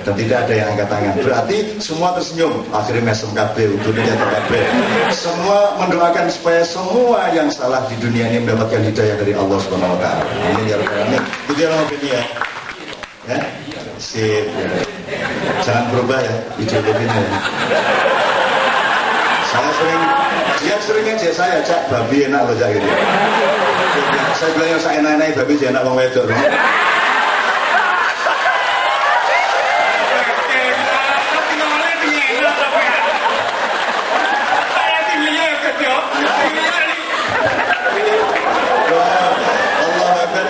Dan tidak ada yang angkat tangan. Berarti semua tersenyum. Akhirnya mesem kabeh, untungnya kabeh. Semua mendoakan supaya semua yang salah di dunia ini mendapatkan hidayah dari Allah Subhanahu wa taala. Amin ya rabbal alamin. Itu yang mau ya. Ya? Sip. Jangan berubah ya ideologinya. Dia sering ngejek saya, Cak, babi enak loh Cak gitu. Saya bilang yang saya enak-enak babi dia enak wong wedok.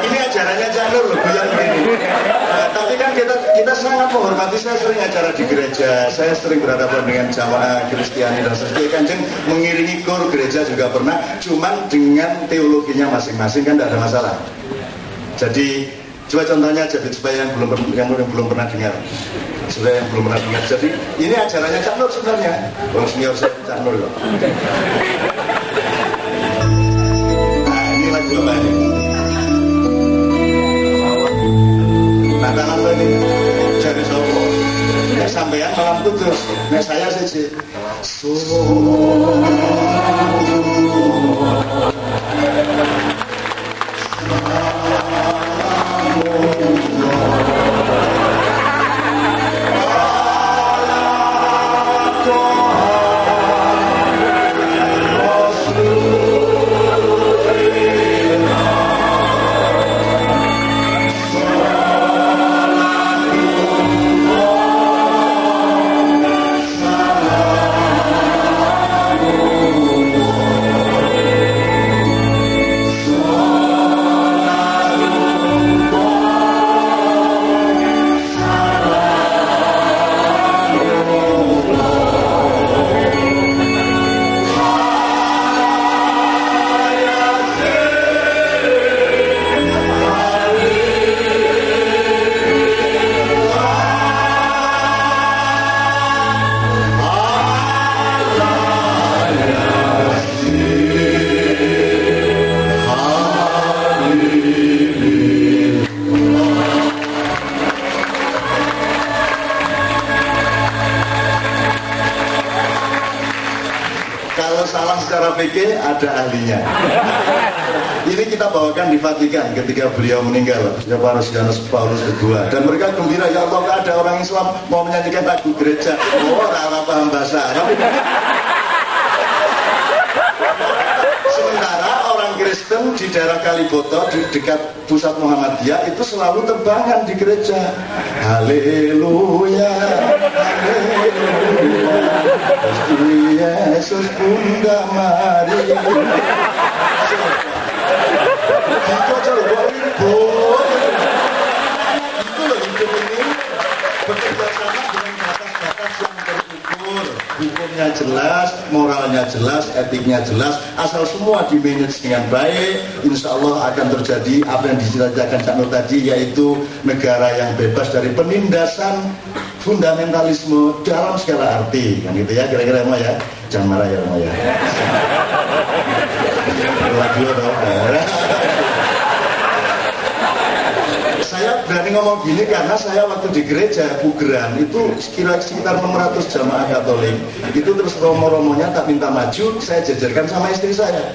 Ini ajarannya Cak Nur loh, yang ini. Tapi kan kita sangat menghormati. Saya sering acara di gereja, saya sering berhadapan dengan jamaah Kristiani dan sebagainya. Kanjeng mengiringi kor gereja juga pernah, cuman dengan teologinya masing-masing kan tidak ada masalah. Jadi coba contohnya aja supaya yang belum pernah dengar, supaya yang belum pernah dengar. Jadi ini ajarannya Cak Nur sebenarnya, orang senior saya Cak Nur loh. Nah ini lagu apa ini? Natalan ini jadi sopo. Nek sampean malam putus, nek saya siji. Ada ahlinya. Ini kita bawakan di Vatikan ketika beliau meninggal, ya Yohanes Paulus II. Dan mereka gembira, ya Allah ada orang Islam mau menyanyikan lagu gereja. Oh, orang paham bahasa Arab. Sementara orang Kristen di daerah Kaliboto di dekat pusat Muhammadiyah itu selalu terbangan di gereja. Haleluya, haleluya. Yesus Bunda Mari. Itu aja loh, ribut. Itu loh hidup ini bekerja sama dengan batas-batas yang terukur. Hukumnya jelas, moralnya jelas, etiknya jelas. Asal semua dimanage dengan baik, insya Allah akan terjadi apa yang dicita-citakan Cak Nur tadi, yaitu negara yang bebas dari penindasan fundamentalisme dalam segala arti, kan gitu ya, kira-kira mau ya, jangan marah ya mau ya. Lagu dong. Saya berani ngomong gini karena saya waktu di gereja Pugeran itu sekitar 600 jamaah Katolik. Itu terus romo-romonya tak minta maju, saya jajarkan sama istri saya.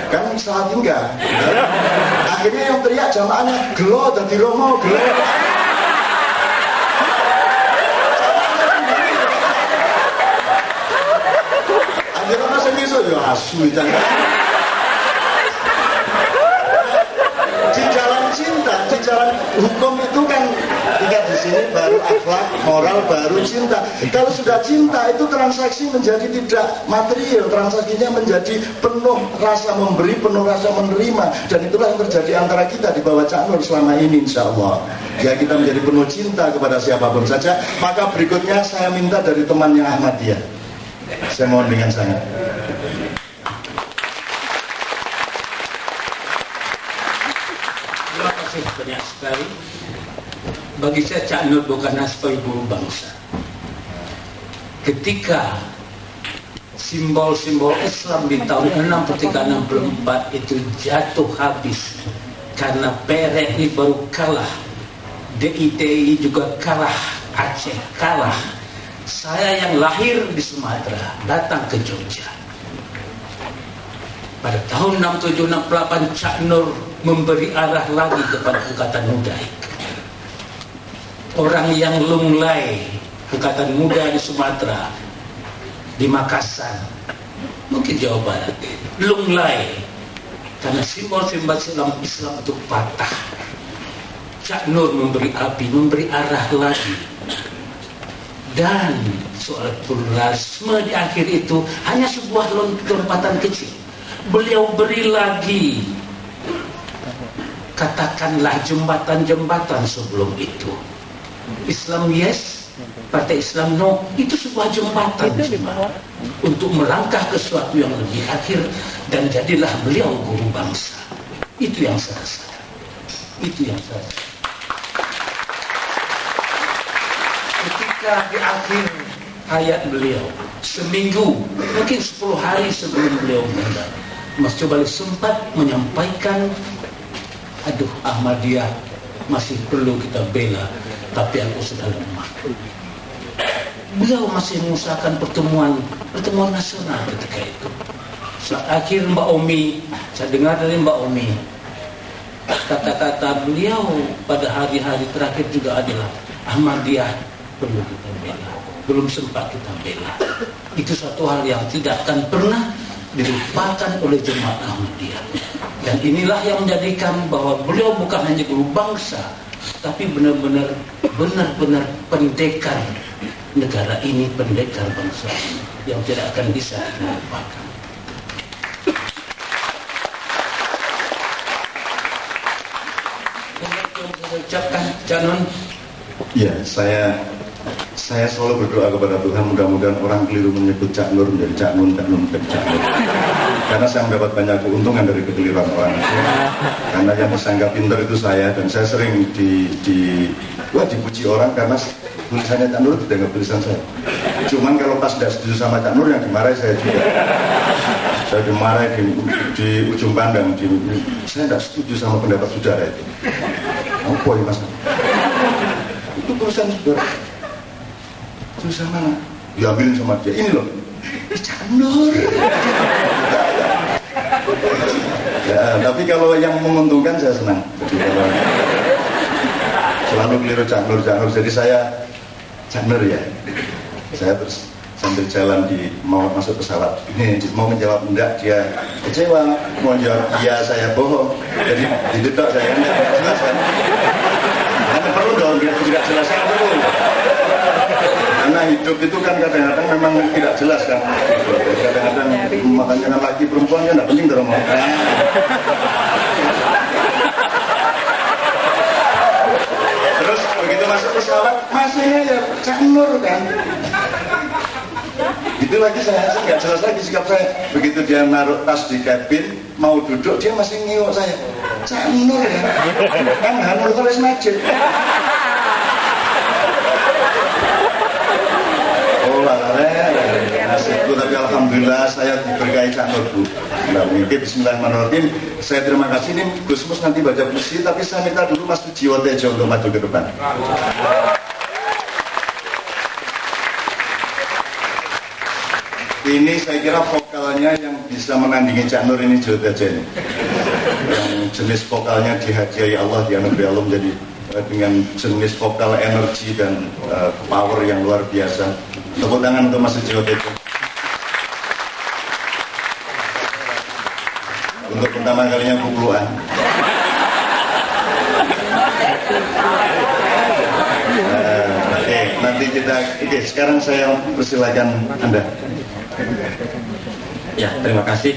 Kan salah tinggal. Akhirnya yang teriak jamaahnya, gelo dadi romo, gelo. Akhirnya masih besok ya asu jangan. Di jalan cinta, di jalan hukum itu kan tinggal di sini baru akhlak, moral, baru cinta. Kalau sudah cinta itu transaksi menjadi tidak material, transaksinya menjadi penuh rasa memberi, penuh rasa menerima, dan itulah yang terjadi antara kita di bawah Cak Nur selama ini, insya Allah. Ya kita menjadi penuh cinta kepada siapapun saja. Maka berikutnya saya minta dari temannya Ahmadiyah. Saya mohon dengan sangat. Banyak sekali. Bagi saya Cak Nur bukan sebagai guru bangsa. Ketika simbol-simbol Islam di tahun 63-64 itu jatuh habis karena PRI baru kalah DITI juga kalah, Aceh kalah. Saya yang lahir di Sumatera datang ke Jogja. Pada tahun 67-68 Cak Nur memberi arah lagi kepada Angkatan Muda. Orang yang lunglai Angkatan Muda di Sumatera, di Makassar, mungkin Jawa Barat, lunglai karena simbol-simbol Islam itu patah. Cak Nur memberi api, memberi arah lagi. Dan soal pluralisme di akhir itu hanya sebuah lompatan kecil. Beliau beri lagi, katakanlah jembatan-jembatan sebelum itu. Islam yes, Partai Islam no, itu sebuah jembatan untuk melangkah ke sesuatu yang lebih akhir, dan jadilah beliau guru bangsa. Itu yang saya rasakan. Itu yang saya rasakan. Ketika di akhir hayat beliau, seminggu, mungkin 10 hari sebelum beliau meninggal, Mas Cobali sempat menyampaikan, aduh Ahmadiyah masih perlu kita bela, tapi aku sudah lemah. Beliau masih mengusahakan pertemuan nasional ketika itu. Saat akhir Mbak Omi, saya dengar dari Mbak Omi, kata-kata beliau pada hari-hari terakhir juga adalah Ahmadiyah perlu kita bela, belum sempat kita bela. Itu satu hal yang tidak akan pernah dilupakan oleh jemaat Ahmadiyah. Dan inilah yang menjadikan bahwa beliau bukan hanya guru bangsa, tapi benar-benar pendekar negara ini, pendekar bangsa ini, yang tidak akan bisa dilupakan. Yang saya ucapkan, Canon. Ya, saya selalu berdoa kepada Tuhan, mudah-mudahan orang keliru menyebut Cak Nur menjadi Cak Nun, Cak Nun menjadi Cak Nur. Karena saya mendapat banyak keuntungan dari kekeliruan orang. Karena yang disangka pintar itu saya, dan saya sering dipuji orang karena tulisannya Cak Nur tidak dengan tulisan saya. Cuman kalau pas tidak setuju sama Cak Nur, yang dimarahi saya juga. Saya dimarahi di ujung pandang, saya tidak setuju sama pendapat saudara itu. Apa ya mas? Itu tulisan saudara. Tulisan mana? Diambilin sama dia. Ini loh, Cak Nur. Ya, tapi kalau yang menguntungkan saya senang. Jadi kalau selalu keliru Cak Nur. Jadi saya Cak Nur ya. Saya terus sambil jalan mau masuk pesawat, ini mau menjawab enggak, dia kecewa. Mau jawab iya, saya bohong. Jadi didedok saya, enggak jelas kan? Karena perlu dong, tidak jelas kan perlu. Karena hidup itu kan kadang-kadang memang tidak jelas kan. Kadang-kadang makanya laki perempuan kan tidak penting dalam mau. Terus begitu masuk pesawat, masih ya Cak Nur kan. Itu lagi saya nggak jelas lagi sikap saya. Begitu dia naruh tas di kabin, mau duduk dia masih ngiwak saya. Cak Nur ya, kan Hanur tulis Majid. Oh lah, nasibku, tapi alhamdulillah saya diberkahi Cak Nur Bu. Nah, mungkin Bismillahirrahmanirrahim. Saya terima kasih, ini Gusmus nanti baca puisi, tapi saya minta dulu Mas Sujiwo Tejo untuk maju ke depan. Ini saya kira vokalnya yang bisa menandingi Cak Nur ini Jowo Tejo ini. Yang jenis vokalnya dihadiahi Allah, dianugerahi Allah menjadi dengan jenis vokal energi dan power yang luar biasa. Tepuk tangan untuk Mas Jowo Tejo. Untuk pertama kalinya kupluan. Oke, nanti kita. Oke, sekarang saya persilakan Anda. Ya, terima kasih.